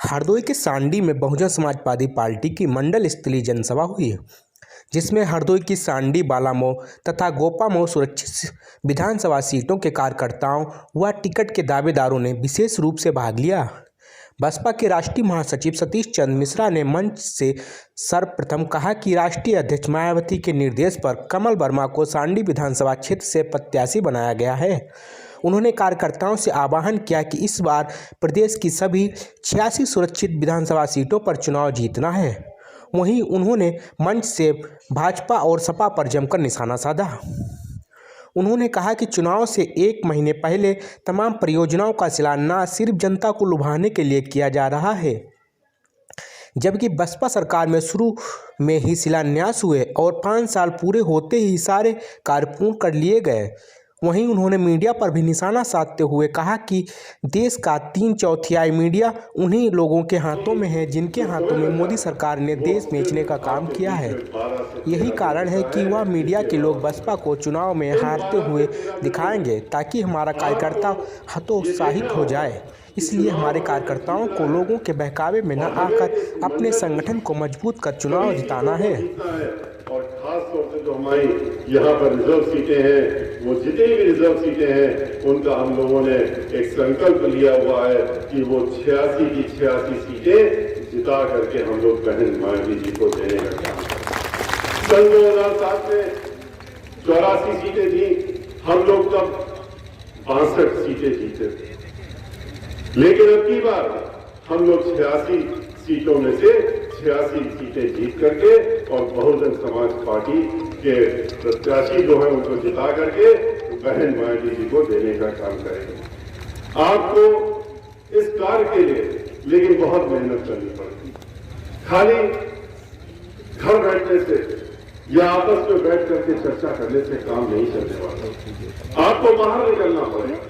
हरदोई के सांडी में बहुजन समाज पार्टी की मंडल स्तरीय जनसभा हुई, जिसमें हरदोई की सांडी, बालामऊ तथा गोपामऊ सुरक्षित विधानसभा सीटों के कार्यकर्ताओं व टिकट के दावेदारों ने विशेष रूप से भाग लिया। बसपा के राष्ट्रीय महासचिव सतीश चंद्र मिश्रा ने मंच से सर्वप्रथम कहा कि राष्ट्रीय अध्यक्ष मायावती के निर्देश पर कमल वर्मा को सांडी विधानसभा क्षेत्र से प्रत्याशी बनाया गया है। उन्होंने कार्यकर्ताओं से आह्वान किया कि इस बार प्रदेश की सभी 86 सुरक्षित विधानसभा सीटों पर चुनाव जीतना है। वहीं उन्होंने मंच से भाजपा और सपा पर जमकर निशाना साधा। उन्होंने कहा कि चुनाव से एक महीने पहले तमाम परियोजनाओं का शिलान्यास सिर्फ जनता को लुभाने के लिए किया जा रहा है, जबकि बसपा सरकार में शुरू में ही शिलान्यास हुए और 5 साल पूरे होते ही सारे कार्य पूर्ण कर लिए गए। वहीं उन्होंने मीडिया पर भी निशाना साधते हुए कहा कि देश का 3/4 मीडिया उन्हीं लोगों के हाथों में है जिनके हाथों में मोदी सरकार ने देश बेचने का काम किया है। यही कारण है कि वह मीडिया के लोग बसपा को चुनाव में हारते हुए दिखाएंगे ताकि हमारा कार्यकर्ता हतोत्साहित हो जाए। इसलिए हमारे कार्यकर्ताओं को लोगों के बहकावे में न आकर अपने संगठन को मजबूत कर चुनाव जिताना है। और खास तौर से जो हमारी यहाँ पर रिजर्व सीटें हैं, वो जितनी भी रिजर्व सीटें हैं उनका हम लोगों ने एक संकल्प लिया हुआ है कि वो 86 की 86 सीटें जिता करके हम लोग बहन मायावती जी को देने का काम करें। सन 2007 में 84 सीटें थी, हम लोग तब 62 सीटें जीते थे, लेकिन अब की बार हम लोग 86 सीटों में से 86 सीटें जीत करके और बहुजन समाज पार्टी के प्रत्याशी जो है उनको जिता करके बहन मायावती जी को देने का काम करेंगे। आपको इस कार्य के लिए लेकिन बहुत मेहनत करनी पड़ती, खाली घर बैठने से या आपस में बैठ करके चर्चा करने से काम नहीं चलने वाला। आपको बाहर निकलना पड़ेगा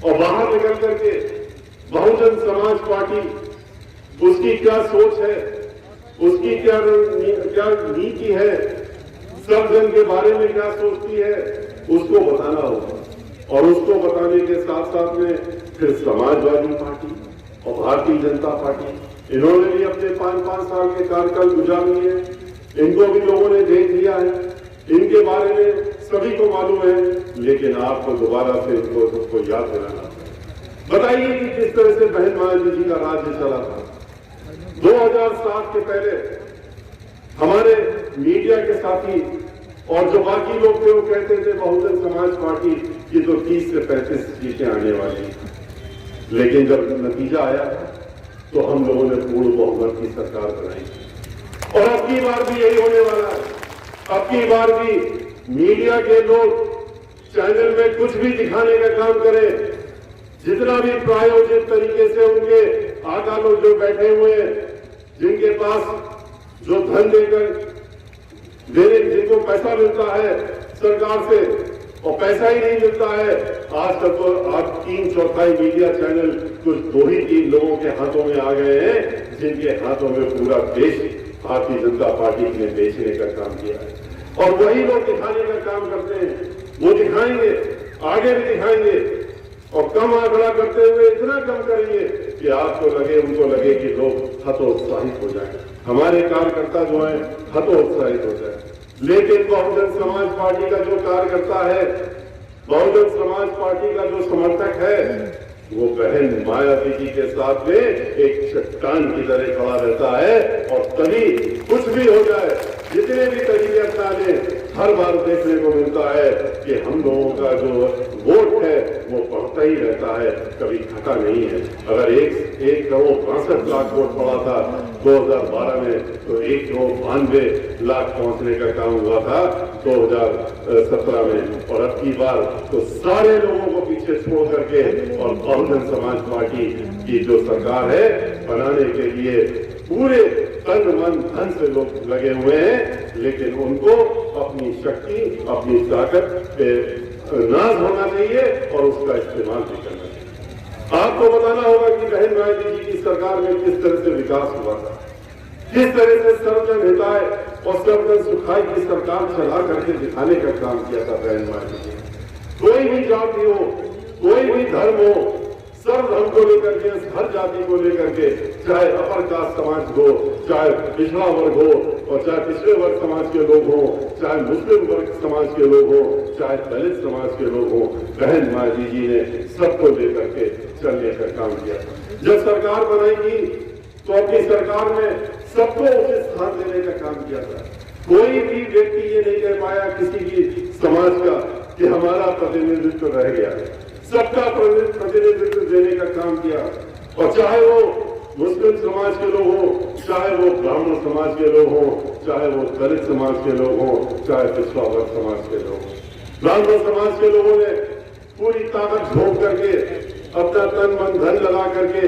और बाहर निकल करके बहुजन समाज पार्टी उसकी क्या सोच है, उसकी क्या नीति है, सब जन के बारे में क्या सोचती है, उसको बताना होगा। और उसको बताने के साथ साथ में फिर समाजवादी पार्टी और भारतीय जनता पार्टी, इन्होंने भी अपने 5-5 साल के कार्यकाल गुजार लिए, इनको भी लोगों ने देख लिया है, इनके बारे में सभी को मालूम है, लेकिन आपको दोबारा से इनको सबको याद दिलाना। बताइए कि किस तरह से बहन मायावती जी का राज्य चला था। 2007 के पहले हमारे मीडिया के साथी और जो बाकी लोग थे वो कहते थे बहुजन समाज पार्टी की तो 30 से 35 सीटें आने वाली, लेकिन जब नतीजा आया तो हम लोगों ने पूर्ण बहुमत की सरकार बनाई। और अब की बार भी यही होने वाला है। अब की बार भी मीडिया के लोग चैनल में कुछ भी दिखाने का काम करें, जितना भी प्रायोजित तरीके से उनके आका लोग जो बैठे हुए हैं, जिनके पास जो धन जिनको पैसा मिलता है सरकार से और पैसा ही नहीं मिलता है, आज तक तो आज 3/4 मीडिया चैनल कुछ 2-3 लोगों के हाथों में आ गए हैं, जिनके हाथों में पूरा देश भारतीय जनता पार्टी ने बेचने का काम किया है। और वही लोग दिखाने का काम करते हैं, वो दिखाएंगे, आगे भी दिखाएंगे और कम आंकड़ा करते हुए इतना कम करेंगे कि आपको लगे, उनको लगे कि लोग हतोत्साहित हो जाए, हमारे कार्यकर्ता जो है हतोत्साहित हो जाए। लेकिन बहुजन समाज पार्टी का जो कार्यकर्ता है, बहुजन समाज पार्टी का जो समर्थक है, वो बहन मायावती जी के साथ में एक चट्टान की तरह खड़ा रहता है। और तभी कुछ भी हो जाए, जितने भी तरीके अपनाने, हर बार देखने को मिलता है कि हम लोगों का जो वोट है वो बढ़ता ही रहता है, कभी घटा नहीं है। अगर 1 करोड़ 62 लाख वोट पड़ा था 2012 में, तो 1 करोड़ 92 लाख पहुंचने का काम हुआ था 2017 में। और अब की बार तो सारे लोगों को पीछे छोड़ करके और बहुजन समाज पार्टी की जो सरकार है बनाने के लिए पूरे तन मन धन से लोग लगे हुए हैं, लेकिन उनको अपनी शक्ति, अपनी ताकत पे नाज होना चाहिए और उसका इस्तेमाल भी करना चाहिए। आपको बताना होगा कि बहन मायावती जी की सरकार में किस तरह से विकास हुआ था, किस तरह से सर्वजन हिताय और सर्वजन सुखाय की सरकार चला करके दिखाने का काम किया था बहन मायावती जी। कोई भी जाति हो, कोई भी धर्म हो, सब धर्म को लेकर के, हर जाति को लेकर के, चाहे अपर कास्ट समाज हो, चाहे पिछड़ा वर्ग हो, और चाहे पिछड़े वर्ग समाज के लोग हो, चाहे मुस्लिम वर्ग समाज के लोग हो, चाहे दलित समाज के लोग हो, बहन मायावती जी ने सबको लेकर के चलने का काम किया। जब सरकार बनाएगी तो अपनी सरकार में सबको उचित स्थान देने का काम किया था। कोई भी व्यक्ति ये नहीं कह पाया किसी भी समाज का कि हमारा प्रतिनिधित्व रह गया। सबका प्रतिनिधित्व देने का काम किया, और चाहे वो मुस्लिम समाज के लोग हों, चाहे वो ब्राह्मण समाज के लोग हों, चाहे वो दलित समाज के लोग हों, चाहे पिछड़ा वर्ग समाज के लोग हों। ब्राह्मण समाज के लोगों ने पूरी ताकत झोंक करके, अपना तन मन धन लगा करके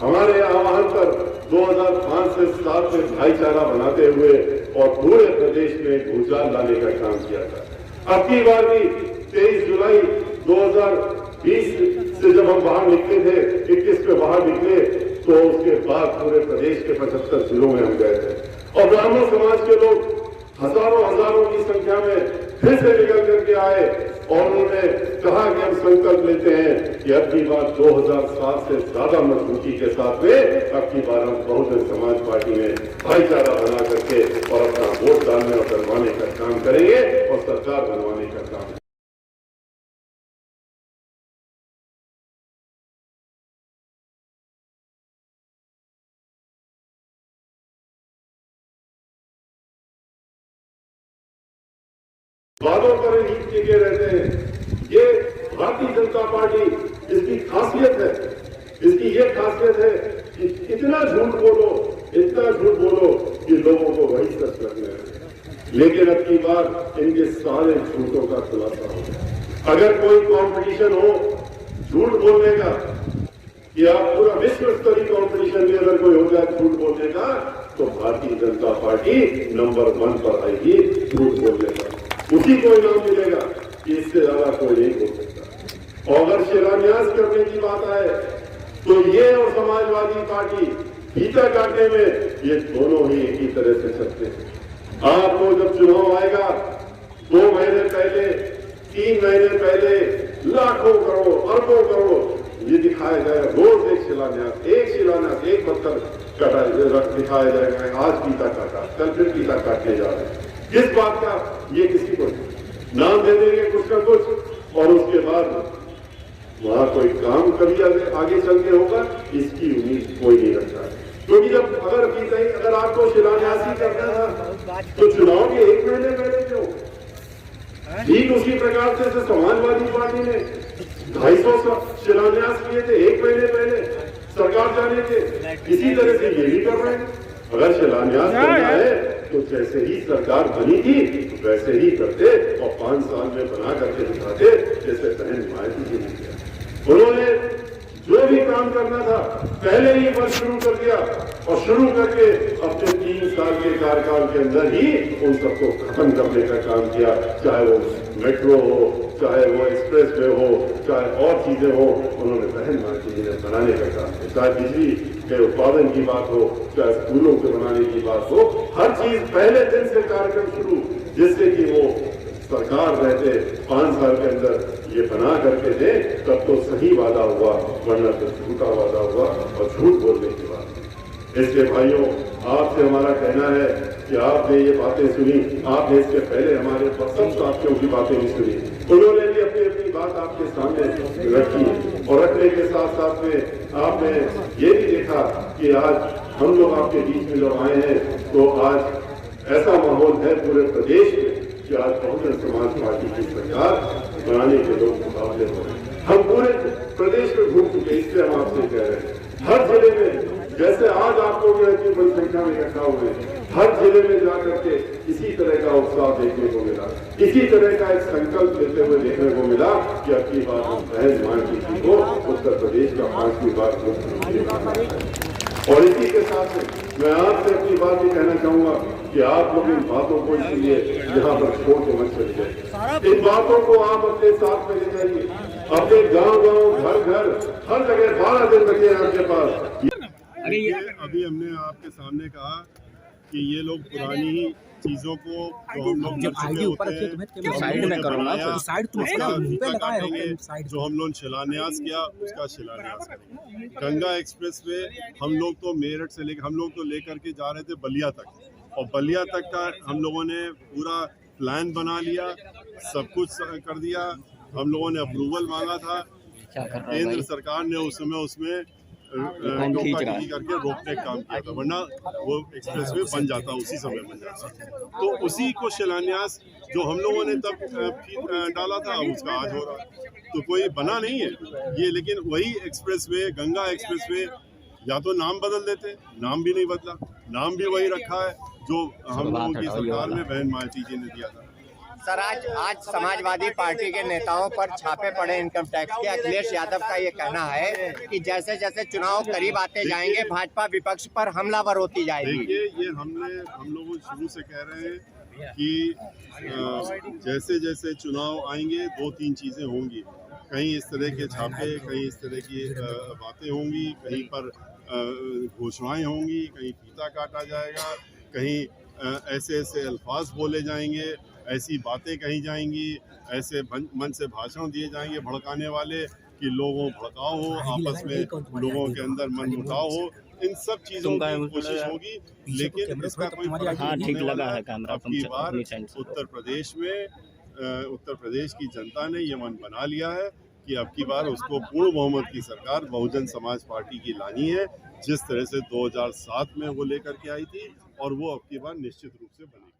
हमारे आह्वान पर 2005 से 7 में भाईचारा बनाते हुए और पूरे प्रदेश में भूचाल लाने का काम किया था। अब की बार भी 23 जुलाई 2020 से जब हम बाहर निकले थे, 21 पे बाहर निकले, तो उसके बाद पूरे प्रदेश के 75 जिलों में हम गए थे, और ब्राह्मण समाज के लोग हजारों की संख्या में फिर से निकल करके आए, और उन्होंने कहा कि हम संकल्प लेते हैं कि अब की बार 2007 से ज्यादा मजबूती के साथ में अब की बार हम बहुजन समाज पार्टी में भाईचारा बना करके और अपना वोट डालने और डलवाने का काम करेंगे और सरकार बनवाने का काम। वादों पर ही टिके रहते हैं। ये भारतीय जनता पार्टी, इसकी खासियत है, इसकी ये खासियत है कि इतना झूठ बोलो कि लोगों को वही सच लगने लगे। लेकिन अब की बार इनके सारे झूठों का खुलासा हो गया। अगर कोई कंपटीशन हो झूठ बोलने का, कि आप पूरा विश्व स्तरीय कंपटीशन में अगर कोई हो जाए झूठ बोलने का, तो भारतीय जनता पार्टी नंबर 1 पर आएगी झूठ बोलने का। उसी को इनाम मिलेगा कि इससे ज्यादा कोई नहीं बोल सकता। और अगर शिलान्यास करने की बात आए तो ये और समाजवादी पार्टी फीता काटने में ये दोनों ही एक ही तरह से चलते हैं। आपको जब चुनाव आएगा 2 महीने पहले, 3 महीने पहले लाखों करोड़, अरबों करोड़ ये दिखाया जाएगा। रोज एक शिलान्यास, एक पत्थर कटा दिखाया जाएगा। आज फीता काटा, कल फिर फीता काटने जा रहे हैं। किस बात का? ये किसी को नाम दे देंगे कुछ का कुछ, और उसके बाद वहां कोई काम कभी आगे चल के होगा, इसकी उम्मीद कोई नहीं रखता है। क्योंकि जब अगर आपको शिलान्यास ही करना था तो चुनाव के 1 महीने पहले क्यों? ठीक उसी प्रकार से समाजवादी पार्टी ने 250 शिलान्यास किए थे 1 महीने पहले सरकार जाने के। इसी तरह से ये भी कर रहे हैं। अगर शिलान्यास करना है तो जैसे ही सरकार बनी थी वैसे ही करते और 5 साल में बना करके दिखाते, जैसे बहन मायावती जी ने किया। उन्होंने जो भी काम करना था पहले ही वर्ष शुरू कर दिया, और शुरू करके अपने 3 साल के कार्यकाल के अंदर ही उन सबको खत्म करने का काम किया। चाहे वो मेट्रो हो, चाहे वो एक्सप्रेस वे हो, चाहे और चीजें हो, उन्होंने बहन मायावती जी ने बनाने का काम किया। चाहे बिजली के उत्पादन की बात हो, चाहे स्कूलों के बनाने की बात हो, हर चीज पहले दिन से कार्यक्रम शुरू, जिससे कि वो सरकार रहते 5 साल के अंदर ये बना करके दे, तब तो सही वादा हुआ, वरना तो झूठा वादा हुआ और झूठ बोलने की बात। इसलिए भाइयों, आपसे हमारा कहना है कि आपने ये बातें सुनी, आपने इसके पहले हमारे सब साथियों की बातें भी सुनी, उन्होंने भी अपनी बात आपके सामने रखी, और रखने के साथ साथ में आपने ये भी देखा कि आज हम लोग आपके बीच में जब आए हैं तो आज ऐसा माहौल है पूरे प्रदेश में कि आज बहुजन समाज पार्टी की सरकार बनाने के लोग मुकाबले हो रहे हैं। हम पूरे प्रदेश में घूम चुके, इसलिए हम आपसे कह रहे हैं हर जिले में, जैसे आज आप लोग इतनी बड़ी संख्या में इकट्ठा हुए, हर जिले में जाकर के इसी तरह का उत्साह देखने को मिला, इसी तरह का एक संकल्प लेते हुए देखने को मिला कि अब की बार हम बहन मायावती जी को उत्तर प्रदेश का 5वीं बार मुख्यमंत्री। और इसी के साथ मैं आपसे अपनी बात भी कहना चाहूंगा कि आप लोग इन बातों को इसलिए यहाँ पर छोड़ के मत चलिए। इन बातों को आप अपने साथ में ले जाइए, अपने गांव घर हर जगह 12 दिन लगे आपके पास। अभी हमने आपके सामने कहा कि ये लोग पुरानी ही चीजों को जो हम लोग जब कर आगे चुके ऊपर होते रखिए हैं, तुम्हें जो हम साइड लोगों में ने करूंगा बनाया, साइड तुम उसका मुंह पे फीता लगाए हो काटेंगे। साइड जो हम लोगों ने शिलान्यास किया उसका शिलान्यास करेंगे। गंगा एक्सप्रेस वे हम लोग तो मेरठ से लेकर हम लोग तो लेकर के जा रहे थे बलिया तक, और बलिया तक का हम लोगों ने पूरा प्लान बना लिया, सब कुछ कर दिया। हम लोगों ने अप्रूवल मांगा था, केंद्र सरकार ने उस समय उसमें टोकाटोकी करके रोकने का काम किया था, वरना वो एक्सप्रेस वे बन जाता, उसी समय बन जाता। तो उसी को शिलान्यास जो हम लोगों ने तब डाला था उसका आज हो रहा। तो कोई बना नहीं है ये, लेकिन वही express way Ganga express way, या तो नाम बदल देते, नाम भी नहीं बदला, नाम भी वही रखा है जो हम लोगों की सरकार में बहन मालती जी ने दिया था। सर आज समाजवादी पार्टी के नेताओं पर छापे पड़े इनकम टैक्स के। अखिलेश यादव का ये कहना है कि जैसे जैसे चुनाव करीब आते जाएंगे भाजपा विपक्ष पर हमलावर होती जाएगी। देखिए, ये हम लोग शुरू से कह रहे हैं कि जैसे जैसे चुनाव आएंगे 2-3 चीजें होंगी। कहीं इस तरह के छापे, कहीं इस तरह की बातें होंगी, कहीं पर घोषणाएं होंगी, कहीं फीता काटा जाएगा, कहीं ऐसे ऐसे अल्फाज बोले जाएंगे, ऐसी बातें कही जाएंगी, ऐसे मन से भाषण दिए जाएंगे भड़काने वाले कि लोगों भड़काओ हो, आपस में लोगों के अंदर मन मुटाव हो। इन सब चीजों की कोशिश होगी, लेकिन इसका कोई ठीक लगा है। अब की बार उत्तर प्रदेश की जनता ने ये मन बना लिया है कि अब की बार उसको पूर्ण बहुमत की सरकार बहुजन समाज पार्टी की लानी है, जिस तरह से 2007 में वो लेकर के आई थी, और वो अब की बार निश्चित रूप से बनेगी।